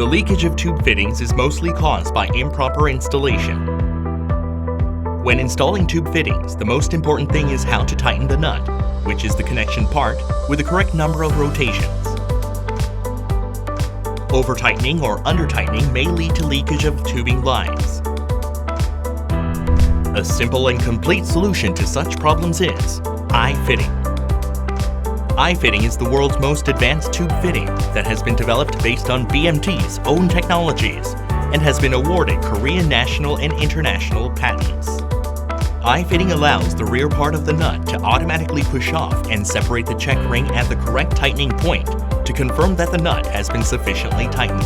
The leakage of tube fittings is mostly caused by improper installation. When installing tube fittings, the most important thing is how to tighten the nut, which is the connection part, with the correct number of rotations. Over-tightening or under-tightening may lead to leakage of tubing lines. A simple and complete solution to such problems is I-fitting. I-fitting is the world's most advanced tube fitting that has been developed based on BMT's own technologies and has been awarded Korean national and international patents. I-fitting allows the rear part of the nut to automatically push off and separate the check ring at the correct tightening point to confirm that the nut has been sufficiently tightened.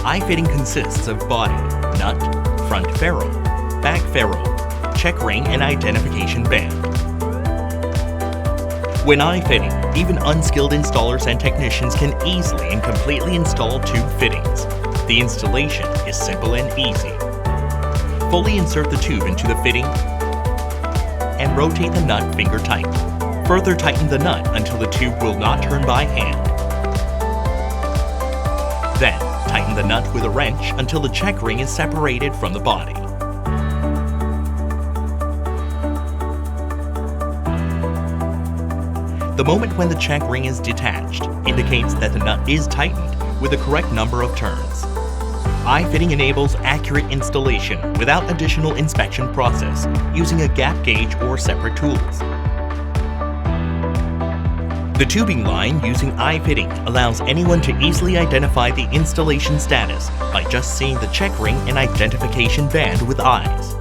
I-fitting consists of body, nut, front ferrule, back ferrule, check ring, and identification band. When I-fitting, even unskilled installers and technicians can easily and completely install tube fittings. The installation is simple and easy. Fully insert the tube into the fitting and rotate the nut finger tight. Further tighten the nut until the tube will not turn by hand. Then, tighten the nut with a wrench until the check ring is separated from the body. The moment when the check ring is detached indicates that the nut is tightened with the correct number of turns. I-fitting enables accurate installation without additional inspection process using a gap gauge or separate tools. The tubing line using I-fitting allows anyone to easily identify the installation status by just seeing the check ring and identification band with eyes.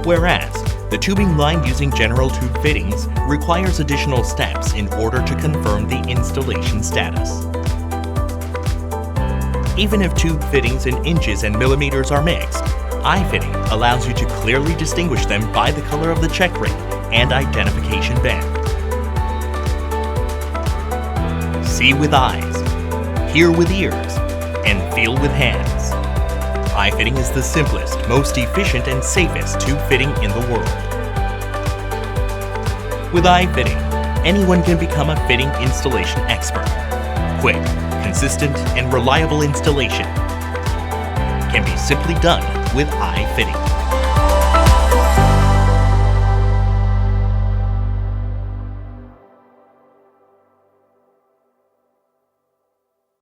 Whereas, the tubing line using general tube fittings requires additional steps in order to confirm the installation status. Even if tube fittings in inches and millimeters are mixed, I-fitting allows you to clearly distinguish them by the color of the check ring and identification band. See with eyes, hear with ears, and feel with hands. I-fitting is the simplest, most efficient, and safest tube fitting in the world. With I-fitting, anyone can become a fitting installation expert. Quick, consistent, and reliable installation can be simply done with I-fitting.